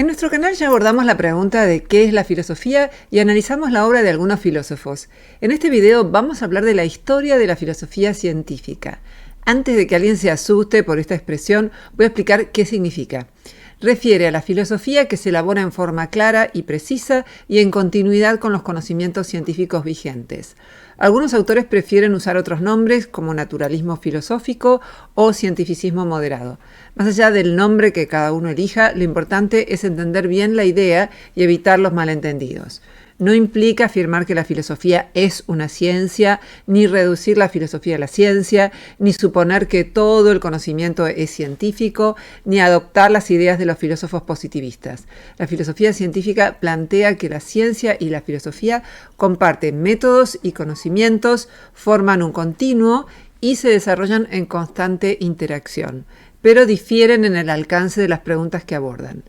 nuestro canal ya abordamos la pregunta de qué es la filosofía y analizamos la obra de algunos filósofos. En este video vamos a hablar de la historia de la filosofía científica. Antes de que alguien se asuste por esta expresión, voy a explicar qué significa. Refiere a la filosofía que se elabora en forma clara y precisa y en continuidad con los conocimientos científicos vigentes. Algunos autores prefieren usar otros nombres como naturalismo filosófico o cientificismo moderado. Más allá del nombre que cada uno elija, lo importante es entender bien la idea y evitar los malentendidos. No implica afirmar que la filosofía es una ciencia, ni reducir la filosofía a la ciencia, ni suponer que todo el conocimiento es científico, ni adoptar las ideas de los filósofos positivistas. La filosofía científica plantea que la ciencia y la filosofía comparten métodos y conocimientos, forman un continuo y se desarrollan en constante interacción, pero difieren en el alcance de las preguntas que abordan.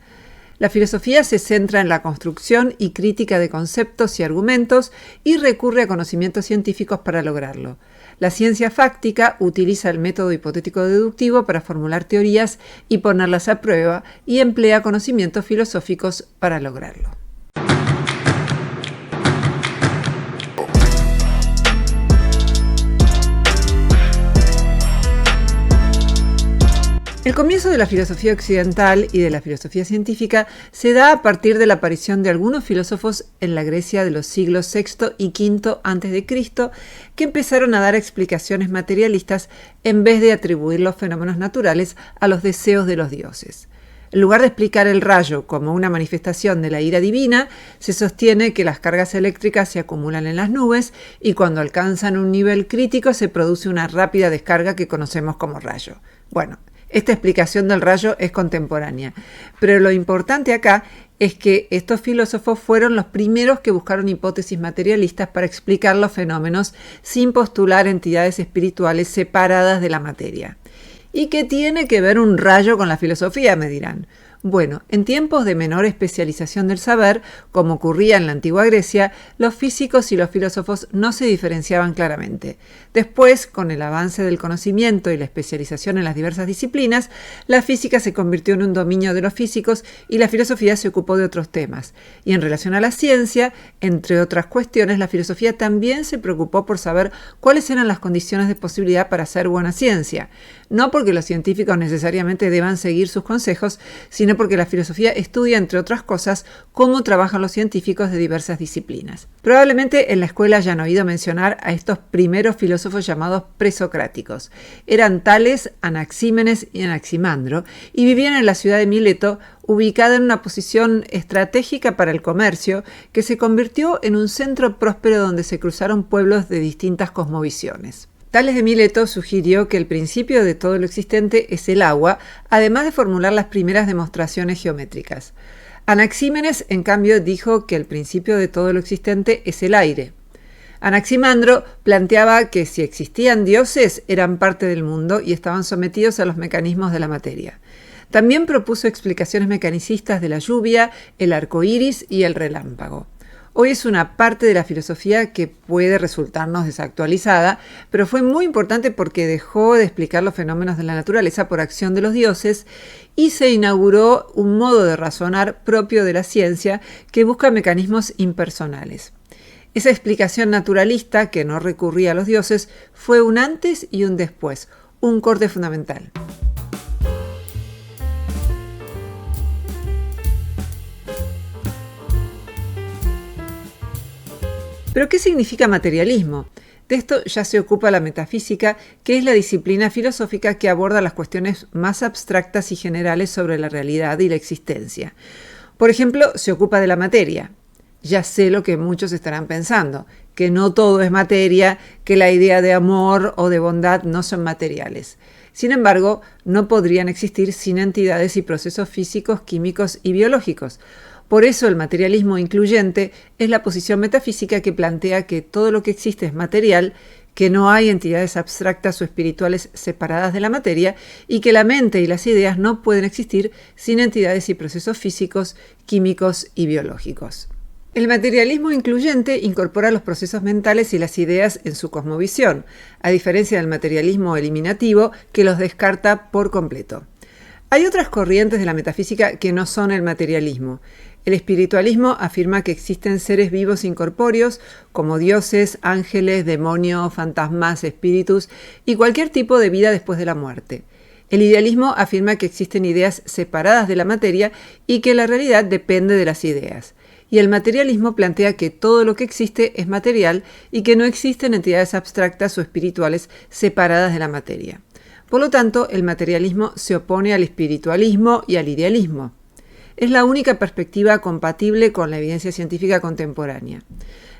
La filosofía se centra en la construcción y crítica de conceptos y argumentos y recurre a conocimientos científicos para lograrlo. La ciencia fáctica utiliza el método hipotético-deductivo para formular teorías y ponerlas a prueba y emplea conocimientos filosóficos para lograrlo. El comienzo de la filosofía occidental y de la filosofía científica se da a partir de la aparición de algunos filósofos en la Grecia de los siglos VI y V a.C., que empezaron a dar explicaciones materialistas en vez de atribuir los fenómenos naturales a los deseos de los dioses. En lugar de explicar el rayo como una manifestación de la ira divina, se sostiene que las cargas eléctricas se acumulan en las nubes y cuando alcanzan un nivel crítico se produce una rápida descarga que conocemos como rayo. Bueno, esta explicación del rayo es contemporánea, pero lo importante acá es que estos filósofos fueron los primeros que buscaron hipótesis materialistas para explicar los fenómenos sin postular entidades espirituales separadas de la materia. ¿Y qué tiene que ver un rayo con la filosofía?, me dirán. Bueno, en tiempos de menor especialización del saber, como ocurría en la antigua Grecia, los físicos y los filósofos no se diferenciaban claramente. Después, con el avance del conocimiento y la especialización en las diversas disciplinas, la física se convirtió en un dominio de los físicos y la filosofía se ocupó de otros temas. Y en relación a la ciencia, entre otras cuestiones, la filosofía también se preocupó por saber cuáles eran las condiciones de posibilidad para hacer buena ciencia. No porque los científicos necesariamente deban seguir sus consejos, sino porque la filosofía estudia, entre otras cosas, cómo trabajan los científicos de diversas disciplinas. Probablemente en la escuela hayan oído mencionar a estos primeros filósofos llamados presocráticos. Eran tales Anaxímenes y Anaximandro y vivían en la ciudad de Mileto, ubicada en una posición estratégica para el comercio, que se convirtió en un centro próspero donde se cruzaron pueblos de distintas cosmovisiones. Tales de Mileto sugirió que el principio de todo lo existente es el agua, además de formular las primeras demostraciones geométricas. Anaxímenes, en cambio, dijo que el principio de todo lo existente es el aire. Anaximandro planteaba que si existían dioses, eran parte del mundo y estaban sometidos a los mecanismos de la materia. También propuso explicaciones mecanicistas de la lluvia, el arco iris y el relámpago. Hoy es una parte de la filosofía que puede resultarnos desactualizada, pero fue muy importante porque dejó de explicar los fenómenos de la naturaleza por acción de los dioses y se inauguró un modo de razonar propio de la ciencia que busca mecanismos impersonales. Esa explicación naturalista, que no recurría a los dioses, fue un antes y un después, un corte fundamental. ¿Pero qué significa materialismo? De esto ya se ocupa la metafísica, que es la disciplina filosófica que aborda las cuestiones más abstractas y generales sobre la realidad y la existencia. Por ejemplo, se ocupa de la materia. Ya sé lo que muchos estarán pensando, que no todo es materia, que la idea de amor o de bondad no son materiales. Sin embargo, no podrían existir sin entidades y procesos físicos, químicos y biológicos. Por eso el materialismo incluyente es la posición metafísica que plantea que todo lo que existe es material, que no hay entidades abstractas o espirituales separadas de la materia y que la mente y las ideas no pueden existir sin entidades y procesos físicos, químicos y biológicos. El materialismo incluyente incorpora los procesos mentales y las ideas en su cosmovisión, a diferencia del materialismo eliminativo que los descarta por completo. Hay otras corrientes de la metafísica que no son el materialismo. El espiritualismo afirma que existen seres vivos incorpóreos como dioses, ángeles, demonios, fantasmas, espíritus y cualquier tipo de vida después de la muerte. El idealismo afirma que existen ideas separadas de la materia y que la realidad depende de las ideas. Y el materialismo plantea que todo lo que existe es material y que no existen entidades abstractas o espirituales separadas de la materia. Por lo tanto, el materialismo se opone al espiritualismo y al idealismo. Es la única perspectiva compatible con la evidencia científica contemporánea.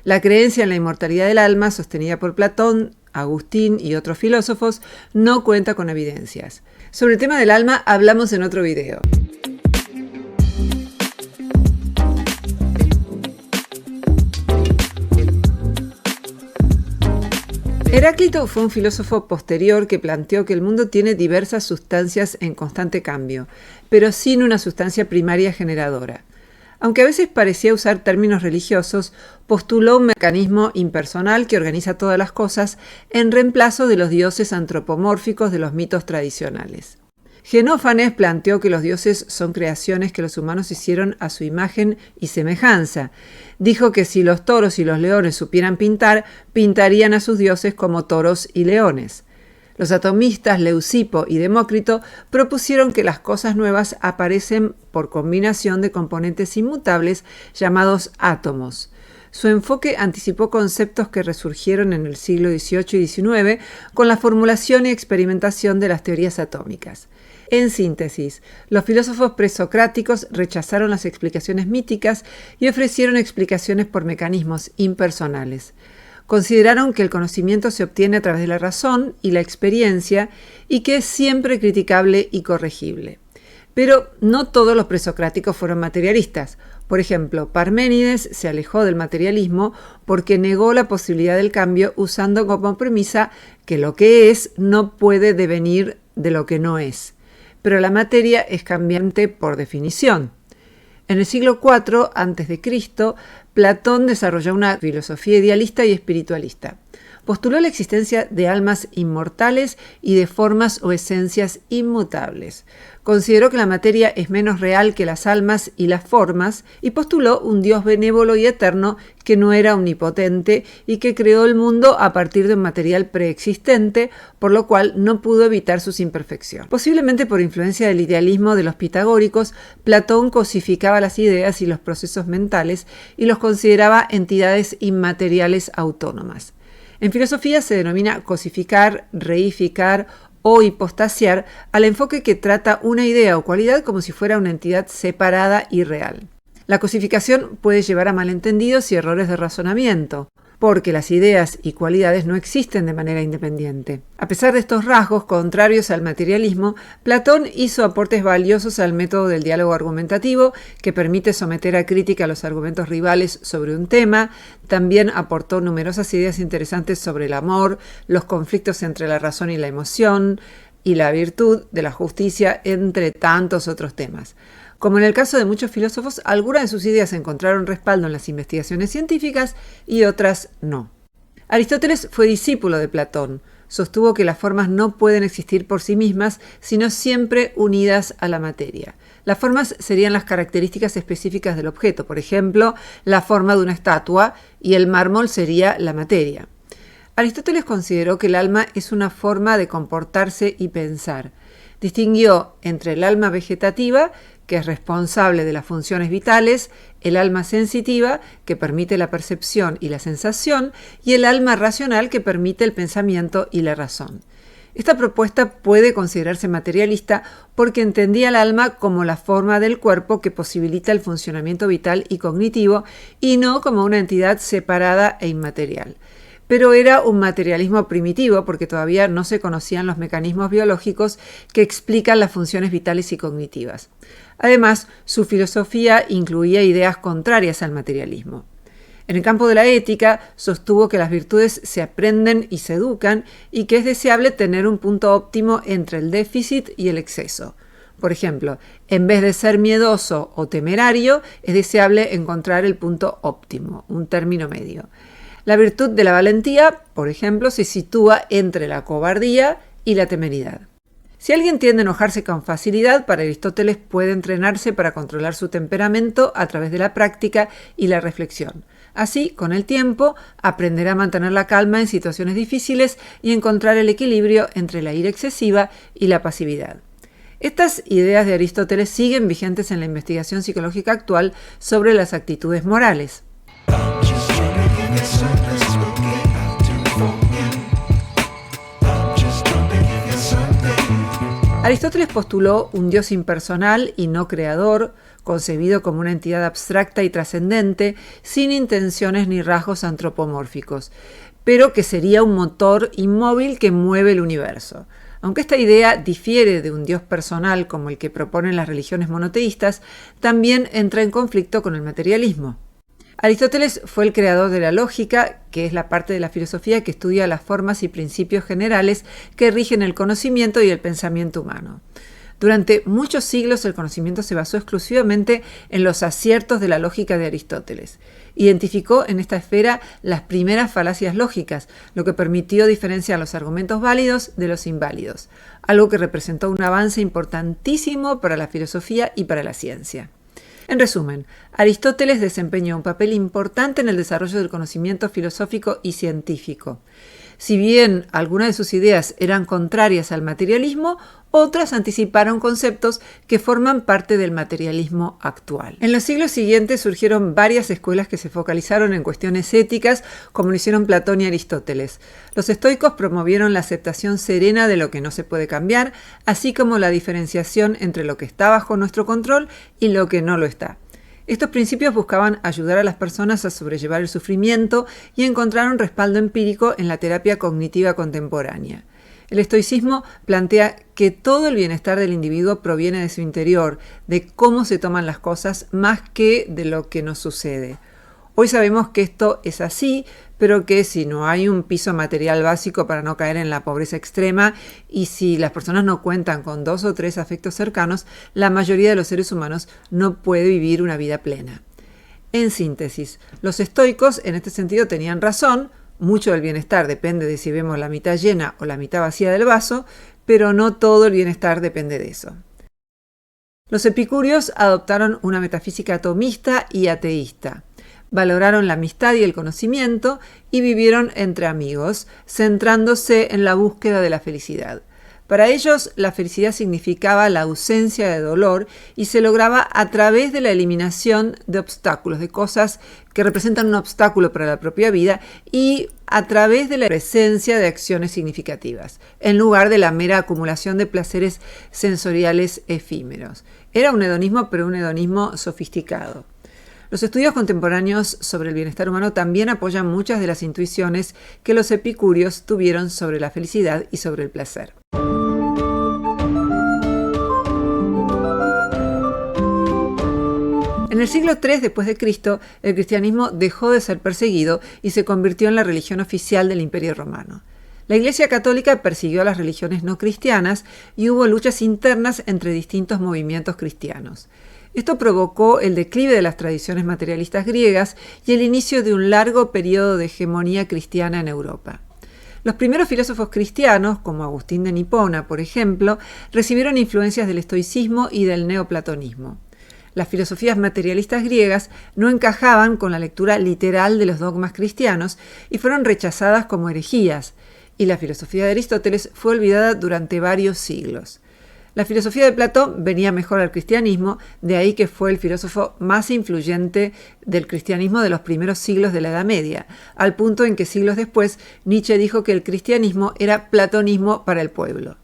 La creencia en la inmortalidad del alma, sostenida por Platón, Agustín y otros filósofos, no cuenta con evidencias. Sobre el tema del alma hablamos en otro video. Heráclito fue un filósofo posterior que planteó que el mundo tiene diversas sustancias en constante cambio, pero sin una sustancia primaria generadora. Aunque a veces parecía usar términos religiosos, postuló un mecanismo impersonal que organiza todas las cosas en reemplazo de los dioses antropomórficos de los mitos tradicionales. Genófanes planteó que los dioses son creaciones que los humanos hicieron a su imagen y semejanza. Dijo que si los toros y los leones supieran pintar, pintarían a sus dioses como toros y leones. Los atomistas Leucipo y Demócrito propusieron que las cosas nuevas aparecen por combinación de componentes inmutables llamados átomos. Su enfoque anticipó conceptos que resurgieron en el siglo XVIII y XIX con la formulación y experimentación de las teorías atómicas. En síntesis, los filósofos presocráticos rechazaron las explicaciones míticas y ofrecieron explicaciones por mecanismos impersonales. Consideraron que el conocimiento se obtiene a través de la razón y la experiencia y que es siempre criticable y corregible. Pero no todos los presocráticos fueron materialistas. Por ejemplo, Parménides se alejó del materialismo porque negó la posibilidad del cambio usando como premisa que lo que es no puede devenir de lo que no es. Pero la materia es cambiante por definición. En el siglo IV a.C., Platón desarrolló una filosofía idealista y espiritualista. Postuló la existencia de almas inmortales y de formas o esencias inmutables. Consideró que la materia es menos real que las almas y las formas y postuló un Dios benévolo y eterno que no era omnipotente y que creó el mundo a partir de un material preexistente, por lo cual no pudo evitar sus imperfecciones. Posiblemente por influencia del idealismo de los pitagóricos, Platón cosificaba las ideas y los procesos mentales y los consideraba entidades inmateriales autónomas. En filosofía se denomina cosificar, reificar o hipostasiar al enfoque que trata una idea o cualidad como si fuera una entidad separada y real. La cosificación puede llevar a malentendidos y errores de razonamiento, porque las ideas y cualidades no existen de manera independiente. A pesar de estos rasgos contrarios al materialismo, Platón hizo aportes valiosos al método del diálogo argumentativo, que permite someter a crítica a los argumentos rivales sobre un tema. También aportó numerosas ideas interesantes sobre el amor, los conflictos entre la razón y la emoción, y la virtud de la justicia, entre tantos otros temas. Como en el caso de muchos filósofos, algunas de sus ideas encontraron respaldo en las investigaciones científicas y otras no. Aristóteles fue discípulo de Platón. Sostuvo que las formas no pueden existir por sí mismas, sino siempre unidas a la materia. Las formas serían las características específicas del objeto, por ejemplo, la forma de una estatua, y el mármol sería la materia. Aristóteles consideró que el alma es una forma de comportarse y pensar. Distinguió entre el alma vegetativa, que es responsable de las funciones vitales, el alma sensitiva, que permite la percepción y la sensación, y el alma racional, que permite el pensamiento y la razón. Esta propuesta puede considerarse materialista porque entendía el alma como la forma del cuerpo que posibilita el funcionamiento vital y cognitivo, y no como una entidad separada e inmaterial. Pero era un materialismo primitivo porque todavía no se conocían los mecanismos biológicos que explican las funciones vitales y cognitivas. Además, su filosofía incluía ideas contrarias al materialismo. En el campo de la ética, sostuvo que las virtudes se aprenden y se educan y que es deseable tener un punto óptimo entre el déficit y el exceso. Por ejemplo, en vez de ser miedoso o temerario, es deseable encontrar el punto óptimo, un término medio. La virtud de la valentía, por ejemplo, se sitúa entre la cobardía y la temeridad. Si alguien tiende a enojarse con facilidad, para Aristóteles puede entrenarse para controlar su temperamento a través de la práctica y la reflexión. Así, con el tiempo, aprenderá a mantener la calma en situaciones difíciles y encontrar el equilibrio entre la ira excesiva y la pasividad. Estas ideas de Aristóteles siguen vigentes en la investigación psicológica actual sobre las actitudes morales. Aristóteles postuló un Dios impersonal y no creador, concebido como una entidad abstracta y trascendente, sin intenciones ni rasgos antropomórficos, pero que sería un motor inmóvil que mueve el universo. Aunque esta idea difiere de un Dios personal como el que proponen las religiones monoteístas, también entra en conflicto con el materialismo. Aristóteles fue el creador de la lógica, que es la parte de la filosofía que estudia las formas y principios generales que rigen el conocimiento y el pensamiento humano. Durante muchos siglos el conocimiento se basó exclusivamente en los aciertos de la lógica de Aristóteles. Identificó en esta esfera las primeras falacias lógicas, lo que permitió diferenciar los argumentos válidos de los inválidos, algo que representó un avance importantísimo para la filosofía y para la ciencia. En resumen, Aristóteles desempeñó un papel importante en el desarrollo del conocimiento filosófico y científico. Si bien algunas de sus ideas eran contrarias al materialismo, otras anticiparon conceptos que forman parte del materialismo actual. En los siglos siguientes surgieron varias escuelas que se focalizaron en cuestiones éticas, como lo hicieron Platón y Aristóteles. Los estoicos promovieron la aceptación serena de lo que no se puede cambiar, así como la diferenciación entre lo que está bajo nuestro control y lo que no lo está. Estos principios buscaban ayudar a las personas a sobrellevar el sufrimiento y encontrar un respaldo empírico en la terapia cognitiva contemporánea. El estoicismo plantea que todo el bienestar del individuo proviene de su interior, de cómo se toman las cosas, más que de lo que nos sucede. Hoy sabemos que esto es así, pero que si no hay un piso material básico para no caer en la pobreza extrema y si las personas no cuentan con 2 o 3 afectos cercanos, la mayoría de los seres humanos no puede vivir una vida plena. En síntesis, los estoicos en este sentido tenían razón. Mucho del bienestar depende de si vemos la mitad llena o la mitad vacía del vaso, pero no todo el bienestar depende de eso. Los epicúreos adoptaron una metafísica atomista y ateísta. Valoraron la amistad y el conocimiento y vivieron entre amigos, centrándose en la búsqueda de la felicidad. Para ellos, la felicidad significaba la ausencia de dolor y se lograba a través de la eliminación de obstáculos, de cosas que representan un obstáculo para la propia vida y a través de la presencia de acciones significativas, en lugar de la mera acumulación de placeres sensoriales efímeros. Era un hedonismo, pero un hedonismo sofisticado. Los estudios contemporáneos sobre el bienestar humano también apoyan muchas de las intuiciones que los epicúreos tuvieron sobre la felicidad y sobre el placer. En el siglo III después de Cristo, el cristianismo dejó de ser perseguido y se convirtió en la religión oficial del Imperio Romano. La Iglesia Católica persiguió a las religiones no cristianas y hubo luchas internas entre distintos movimientos cristianos. Esto provocó el declive de las tradiciones materialistas griegas y el inicio de un largo periodo de hegemonía cristiana en Europa. Los primeros filósofos cristianos, como Agustín de Hipona, por ejemplo, recibieron influencias del estoicismo y del neoplatonismo. Las filosofías materialistas griegas no encajaban con la lectura literal de los dogmas cristianos y fueron rechazadas como herejías, y la filosofía de Aristóteles fue olvidada durante varios siglos. La filosofía de Platón venía mejor al cristianismo, de ahí que fue el filósofo más influyente del cristianismo de los primeros siglos de la Edad Media, al punto en que siglos después Nietzsche dijo que el cristianismo era platonismo para el pueblo.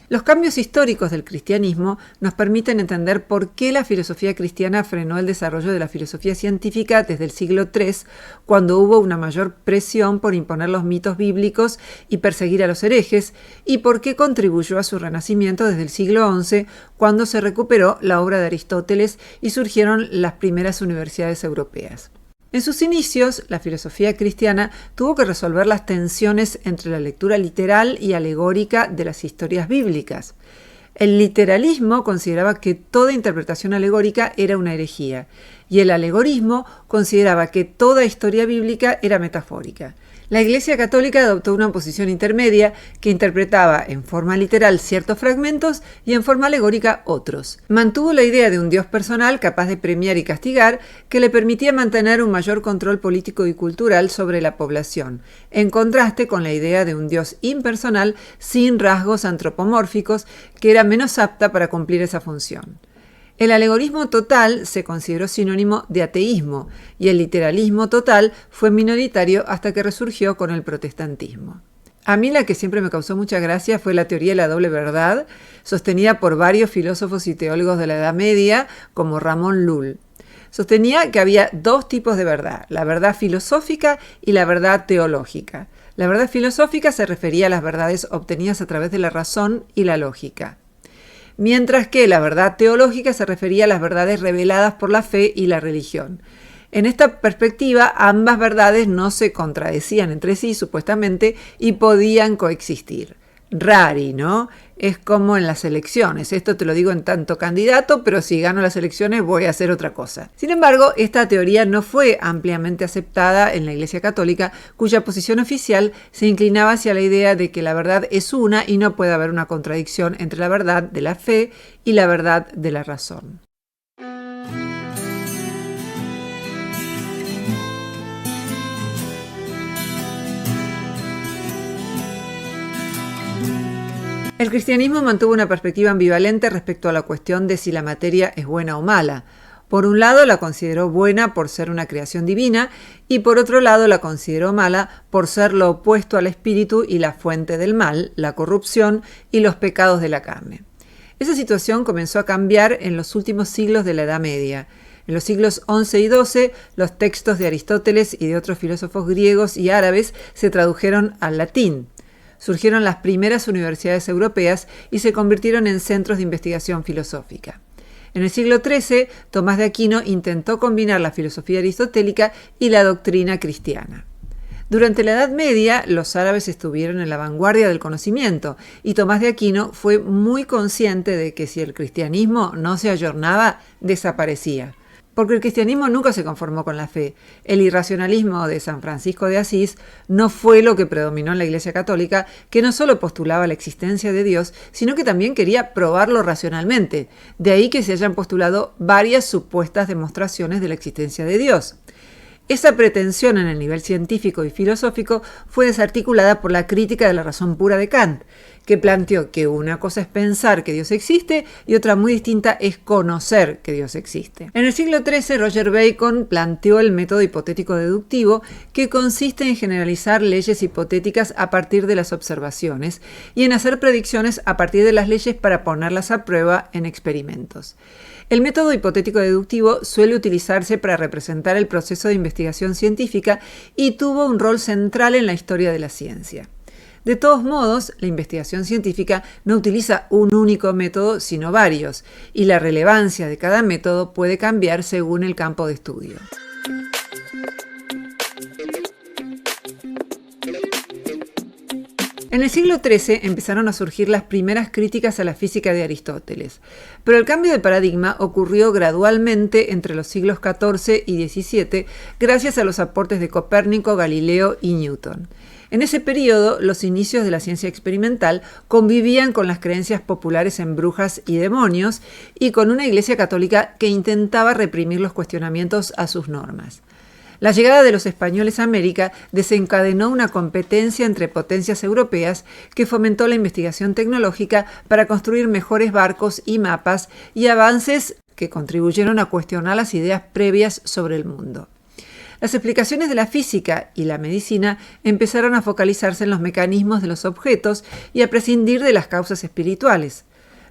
Los cambios históricos del cristianismo nos permiten entender por qué la filosofía cristiana frenó el desarrollo de la filosofía científica desde el siglo III, cuando hubo una mayor presión por imponer los mitos bíblicos y perseguir a los herejes, y por qué contribuyó a su renacimiento desde el siglo XI, cuando se recuperó la obra de Aristóteles y surgieron las primeras universidades europeas. En sus inicios, la filosofía cristiana tuvo que resolver las tensiones entre la lectura literal y alegórica de las historias bíblicas. El literalismo consideraba que toda interpretación alegórica era una herejía, y el alegorismo consideraba que toda historia bíblica era metafórica. La Iglesia Católica adoptó una posición intermedia que interpretaba en forma literal ciertos fragmentos y en forma alegórica otros. Mantuvo la idea de un Dios personal capaz de premiar y castigar, que le permitía mantener un mayor control político y cultural sobre la población, en contraste con la idea de un Dios impersonal sin rasgos antropomórficos, que era menos apta para cumplir esa función. El alegorismo total se consideró sinónimo de ateísmo y el literalismo total fue minoritario hasta que resurgió con el protestantismo. A mí la que siempre me causó mucha gracia fue la teoría de la doble verdad, sostenida por varios filósofos y teólogos de la Edad Media, como Ramón Lull. Sostenía que había dos tipos de verdad, la verdad filosófica y la verdad teológica. La verdad filosófica se refería a las verdades obtenidas a través de la razón y la lógica, mientras que la verdad teológica se refería a las verdades reveladas por la fe y la religión. En esta perspectiva, ambas verdades no se contradecían entre sí, supuestamente, y podían coexistir. Rari, ¿no? Es como en las elecciones. Esto te lo digo en tanto candidato, pero si gano las elecciones voy a hacer otra cosa. Sin embargo, esta teoría no fue ampliamente aceptada en la Iglesia Católica, cuya posición oficial se inclinaba hacia la idea de que la verdad es una y no puede haber una contradicción entre la verdad de la fe y la verdad de la razón. El cristianismo mantuvo una perspectiva ambivalente respecto a la cuestión de si la materia es buena o mala. Por un lado la consideró buena por ser una creación divina y por otro lado la consideró mala por ser lo opuesto al espíritu y la fuente del mal, la corrupción y los pecados de la carne. Esa situación comenzó a cambiar en los últimos siglos de la Edad Media. En los siglos XI y XII, los textos de Aristóteles y de otros filósofos griegos y árabes se tradujeron al latín. Surgieron las primeras universidades europeas y se convirtieron en centros de investigación filosófica. En el siglo XIII, Tomás de Aquino intentó combinar la filosofía aristotélica y la doctrina cristiana. Durante la Edad Media, los árabes estuvieron en la vanguardia del conocimiento y Tomás de Aquino fue muy consciente de que si el cristianismo no se ayornaba, desaparecía. Porque el cristianismo nunca se conformó con la fe. El irracionalismo de San Francisco de Asís no fue lo que predominó en la Iglesia Católica, que no solo postulaba la existencia de Dios, sino que también quería probarlo racionalmente. De ahí que se hayan postulado varias supuestas demostraciones de la existencia de Dios. Esa pretensión en el nivel científico y filosófico fue desarticulada por la crítica de la razón pura de Kant, que planteó que una cosa es pensar que Dios existe y otra muy distinta es conocer que Dios existe. En el siglo XIII, Roger Bacon planteó el método hipotético deductivo, que consiste en generalizar leyes hipotéticas a partir de las observaciones y en hacer predicciones a partir de las leyes para ponerlas a prueba en experimentos. El método hipotético deductivo suele utilizarse para representar el proceso de investigación científica y tuvo un rol central en la historia de la ciencia. De todos modos, la investigación científica no utiliza un único método, sino varios, y la relevancia de cada método puede cambiar según el campo de estudio. En el siglo XIII empezaron a surgir las primeras críticas a la física de Aristóteles, pero el cambio de paradigma ocurrió gradualmente entre los siglos XIV y XVII gracias a los aportes de Copérnico, Galileo y Newton. En ese periodo, los inicios de la ciencia experimental convivían con las creencias populares en brujas y demonios y con una iglesia católica que intentaba reprimir los cuestionamientos a sus normas. La llegada de los españoles a América desencadenó una competencia entre potencias europeas que fomentó la investigación tecnológica para construir mejores barcos y mapas y avances que contribuyeron a cuestionar las ideas previas sobre el mundo. Las explicaciones de la física y la medicina empezaron a focalizarse en los mecanismos de los objetos y a prescindir de las causas espirituales.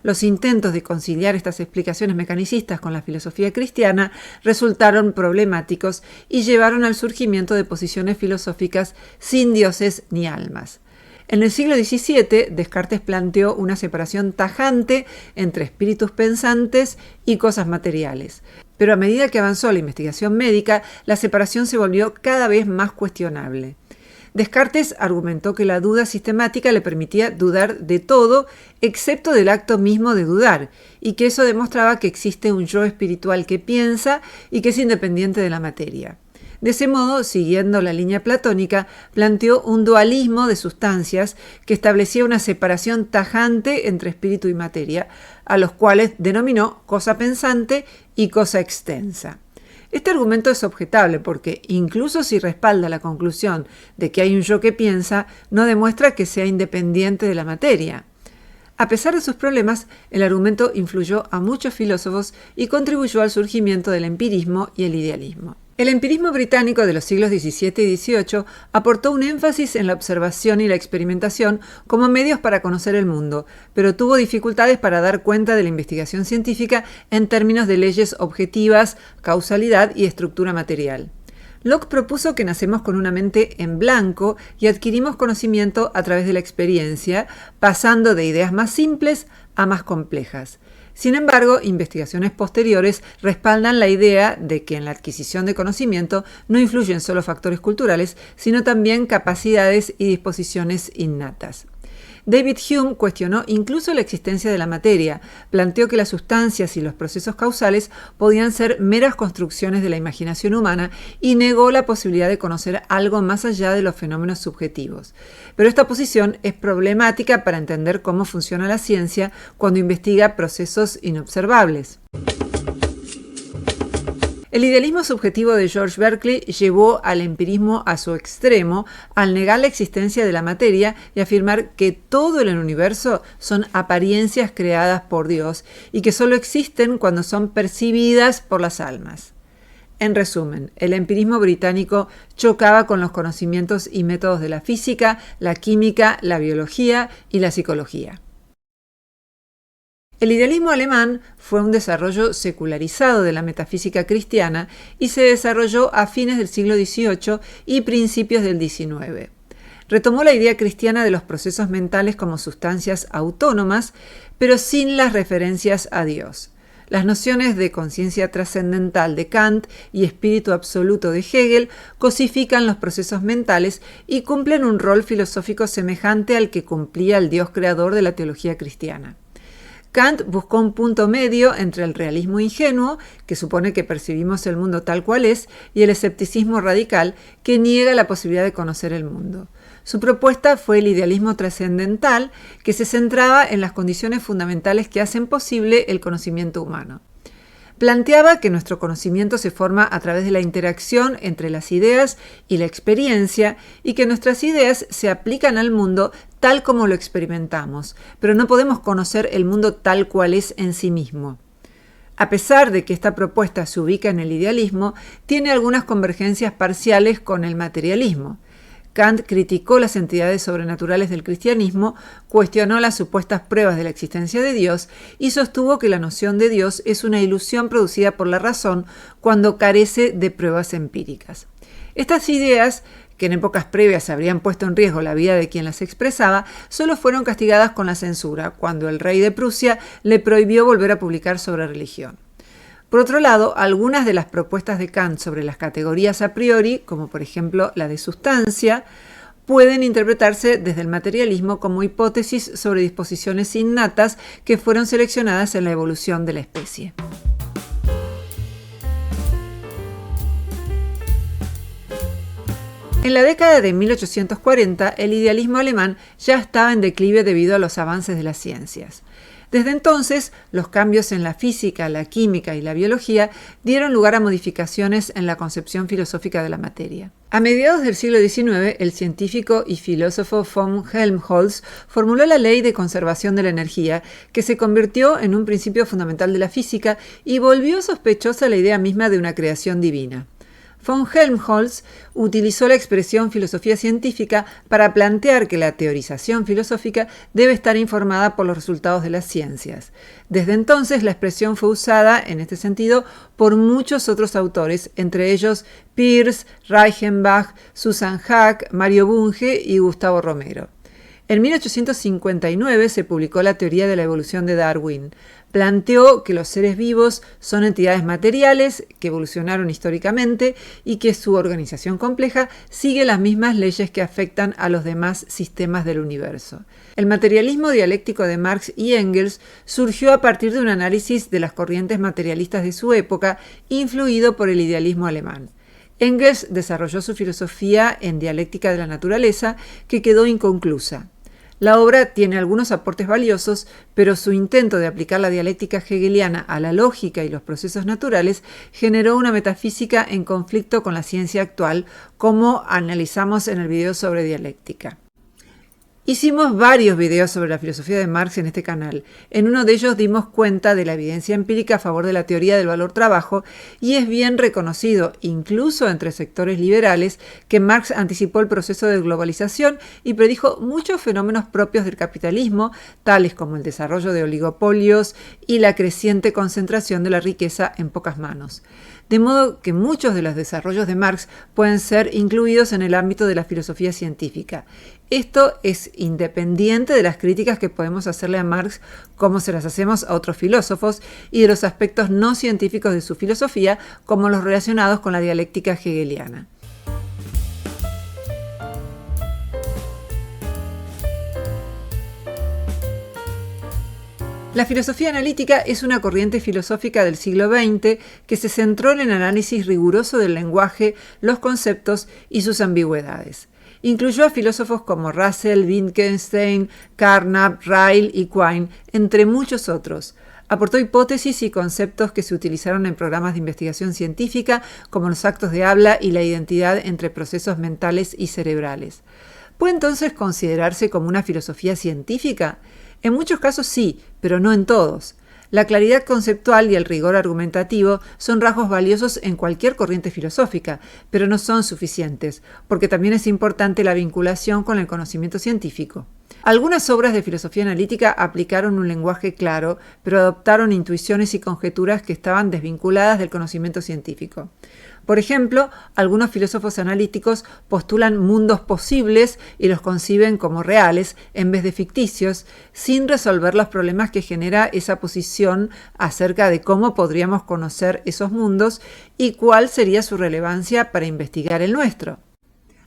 Los intentos de conciliar estas explicaciones mecanicistas con la filosofía cristiana resultaron problemáticos y llevaron al surgimiento de posiciones filosóficas sin dioses ni almas. En el siglo XVII, Descartes planteó una separación tajante entre espíritus pensantes y cosas materiales. Pero a medida que avanzó la investigación médica, la separación se volvió cada vez más cuestionable. Descartes argumentó que la duda sistemática le permitía dudar de todo, excepto del acto mismo de dudar, y que eso demostraba que existe un yo espiritual que piensa y que es independiente de la materia. De ese modo, siguiendo la línea platónica, planteó un dualismo de sustancias que establecía una separación tajante entre espíritu y materia, a los cuales denominó cosa pensante y cosa extensa. Este argumento es objetable porque, incluso si respalda la conclusión de que hay un yo que piensa, no demuestra que sea independiente de la materia. A pesar de sus problemas, el argumento influyó a muchos filósofos y contribuyó al surgimiento del empirismo y el idealismo. El empirismo británico de los siglos XVII y XVIII aportó un énfasis en la observación y la experimentación como medios para conocer el mundo, pero tuvo dificultades para dar cuenta de la investigación científica en términos de leyes objetivas, causalidad y estructura material. Locke propuso que nacemos con una mente en blanco y adquirimos conocimiento a través de la experiencia, pasando de ideas más simples a más complejas. Sin embargo, investigaciones posteriores respaldan la idea de que en la adquisición de conocimiento no influyen solo factores culturales, sino también capacidades y disposiciones innatas. David Hume cuestionó incluso la existencia de la materia, planteó que las sustancias y los procesos causales podían ser meras construcciones de la imaginación humana y negó la posibilidad de conocer algo más allá de los fenómenos subjetivos. Pero esta posición es problemática para entender cómo funciona la ciencia cuando investiga procesos inobservables. El idealismo subjetivo de George Berkeley llevó al empirismo a su extremo al negar la existencia de la materia y afirmar que todo en el universo son apariencias creadas por Dios y que solo existen cuando son percibidas por las almas. En resumen, el empirismo británico chocaba con los conocimientos y métodos de la física, la química, la biología y la psicología. El idealismo alemán fue un desarrollo secularizado de la metafísica cristiana y se desarrolló a fines del siglo XVIII y principios del XIX. Retomó la idea cristiana de los procesos mentales como sustancias autónomas, pero sin las referencias a Dios. Las nociones de conciencia trascendental de Kant y espíritu absoluto de Hegel cosifican los procesos mentales y cumplen un rol filosófico semejante al que cumplía el Dios creador de la teología cristiana. Kant buscó un punto medio entre el realismo ingenuo, que supone que percibimos el mundo tal cual es, y el escepticismo radical, que niega la posibilidad de conocer el mundo. Su propuesta fue el idealismo trascendental, que se centraba en las condiciones fundamentales que hacen posible el conocimiento humano. Planteaba que nuestro conocimiento se forma a través de la interacción entre las ideas y la experiencia y que nuestras ideas se aplican al mundo tal como lo experimentamos, pero no podemos conocer el mundo tal cual es en sí mismo. A pesar de que esta propuesta se ubica en el idealismo, tiene algunas convergencias parciales con el materialismo. Kant criticó las entidades sobrenaturales del cristianismo, cuestionó las supuestas pruebas de la existencia de Dios y sostuvo que la noción de Dios es una ilusión producida por la razón cuando carece de pruebas empíricas. Estas ideas, que en épocas previas habrían puesto en riesgo la vida de quien las expresaba, solo fueron castigadas con la censura, cuando el rey de Prusia le prohibió volver a publicar sobre religión. Por otro lado, algunas de las propuestas de Kant sobre las categorías a priori, como por ejemplo la de sustancia, pueden interpretarse desde el materialismo como hipótesis sobre disposiciones innatas que fueron seleccionadas en la evolución de la especie. En la década de 1840, el idealismo alemán ya estaba en declive debido a los avances de las ciencias. Desde entonces, los cambios en la física, la química y la biología dieron lugar a modificaciones en la concepción filosófica de la materia. A mediados del siglo XIX, el científico y filósofo von Helmholtz formuló la ley de conservación de la energía, que se convirtió en un principio fundamental de la física y volvió sospechosa la idea misma de una creación divina. Von Helmholtz utilizó la expresión filosofía científica para plantear que la teorización filosófica debe estar informada por los resultados de las ciencias. Desde entonces, la expresión fue usada en este sentido por muchos otros autores, entre ellos Peirce, Reichenbach, Susan Haack, Mario Bunge y Gustavo Romero. En 1859 se publicó la teoría de la evolución de Darwin. Planteó que los seres vivos son entidades materiales que evolucionaron históricamente y que su organización compleja sigue las mismas leyes que afectan a los demás sistemas del universo. El materialismo dialéctico de Marx y Engels surgió a partir de un análisis de las corrientes materialistas de su época, influido por el idealismo alemán. Engels desarrolló su filosofía en Dialéctica de la Naturaleza, que quedó inconclusa. La obra tiene algunos aportes valiosos, pero su intento de aplicar la dialéctica hegeliana a la lógica y los procesos naturales generó una metafísica en conflicto con la ciencia actual, como analizamos en el video sobre dialéctica. Hicimos varios videos sobre la filosofía de Marx en este canal. En uno de ellos dimos cuenta de la evidencia empírica a favor de la teoría del valor-trabajo y es bien reconocido, incluso entre sectores liberales, que Marx anticipó el proceso de globalización y predijo muchos fenómenos propios del capitalismo, tales como el desarrollo de oligopolios y la creciente concentración de la riqueza en pocas manos. De modo que muchos de los desarrollos de Marx pueden ser incluidos en el ámbito de la filosofía científica. Esto es independiente de las críticas que podemos hacerle a Marx, como se las hacemos a otros filósofos, y de los aspectos no científicos de su filosofía, como los relacionados con la dialéctica hegeliana. La filosofía analítica es una corriente filosófica del siglo XX que se centró en el análisis riguroso del lenguaje, los conceptos y sus ambigüedades. Incluyó a filósofos como Russell, Wittgenstein, Carnap, Ryle y Quine, entre muchos otros. Aportó hipótesis y conceptos que se utilizaron en programas de investigación científica, como los actos de habla y la identidad entre procesos mentales y cerebrales. ¿Puede entonces considerarse como una filosofía científica? En muchos casos sí, pero no en todos. La claridad conceptual y el rigor argumentativo son rasgos valiosos en cualquier corriente filosófica, pero no son suficientes, porque también es importante la vinculación con el conocimiento científico. Algunas obras de filosofía analítica aplicaron un lenguaje claro, pero adoptaron intuiciones y conjeturas que estaban desvinculadas del conocimiento científico. Por ejemplo, algunos filósofos analíticos postulan mundos posibles y los conciben como reales en vez de ficticios, sin resolver los problemas que genera esa posición acerca de cómo podríamos conocer esos mundos y cuál sería su relevancia para investigar el nuestro.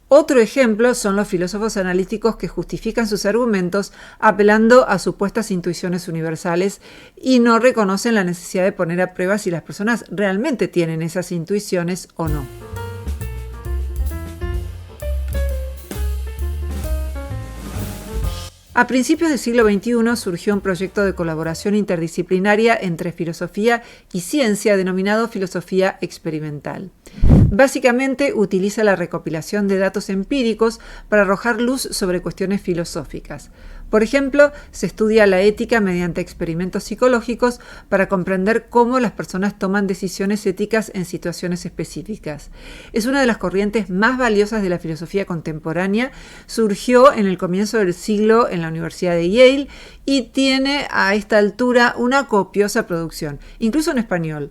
Otro ejemplo son los filósofos analíticos que justifican sus argumentos apelando a supuestas intuiciones universales y no reconocen la necesidad de poner a prueba si las personas realmente tienen esas intuiciones o no. A principios del siglo XXI surgió un proyecto de colaboración interdisciplinaria entre filosofía y ciencia denominado filosofía experimental. Básicamente utiliza la recopilación de datos empíricos para arrojar luz sobre cuestiones filosóficas. Por ejemplo, se estudia la ética mediante experimentos psicológicos para comprender cómo las personas toman decisiones éticas en situaciones específicas. Es una de las corrientes más valiosas de la filosofía contemporánea, surgió en el comienzo del siglo en la Universidad de Yale y tiene a esta altura una copiosa producción, incluso en español.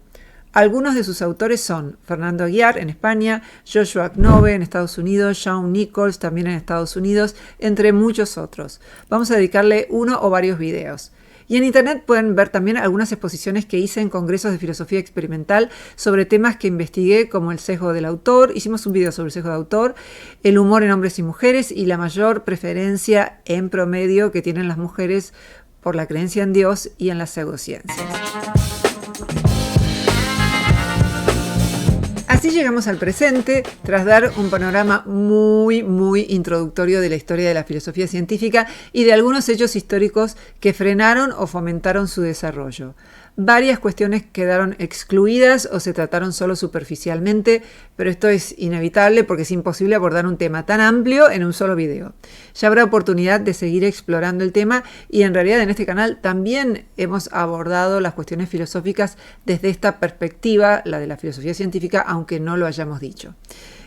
Algunos de sus autores son Fernando Aguiar en España, Joshua Knobe en Estados Unidos, Shawn Nichols también en Estados Unidos, entre muchos otros. Vamos a dedicarle uno o varios videos. Y en internet pueden ver también algunas exposiciones que hice en congresos de filosofía experimental sobre temas que investigué, como el sesgo del autor. Hicimos un video sobre el sesgo de autor, el humor en hombres y mujeres y la mayor preferencia en promedio que tienen las mujeres por la creencia en Dios y en las pseudociencias. Así llegamos al presente, tras dar un panorama muy introductorio de la historia de la filosofía científica y de algunos hechos históricos que frenaron o fomentaron su desarrollo. Varias cuestiones quedaron excluidas o se trataron solo superficialmente, pero esto es inevitable porque es imposible abordar un tema tan amplio en un solo video. Ya habrá oportunidad de seguir explorando el tema y en realidad en este canal también hemos abordado las cuestiones filosóficas desde esta perspectiva, la de la filosofía científica, aunque no lo hayamos dicho.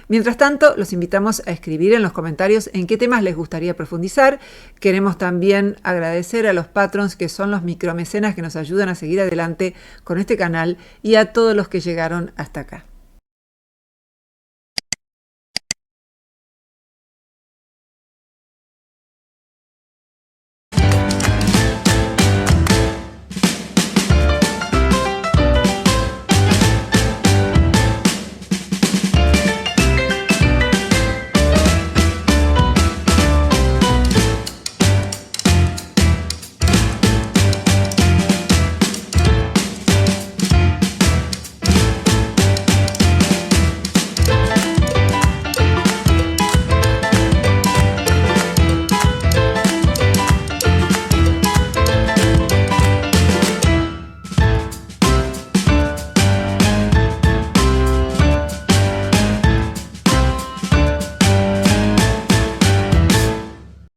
Mientras tanto, los invitamos a escribir en los comentarios en qué temas les gustaría profundizar. Queremos también agradecer a los patrons, que son los micromecenas que nos ayudan a seguir adelante con este canal, y a todos los que llegaron hasta acá.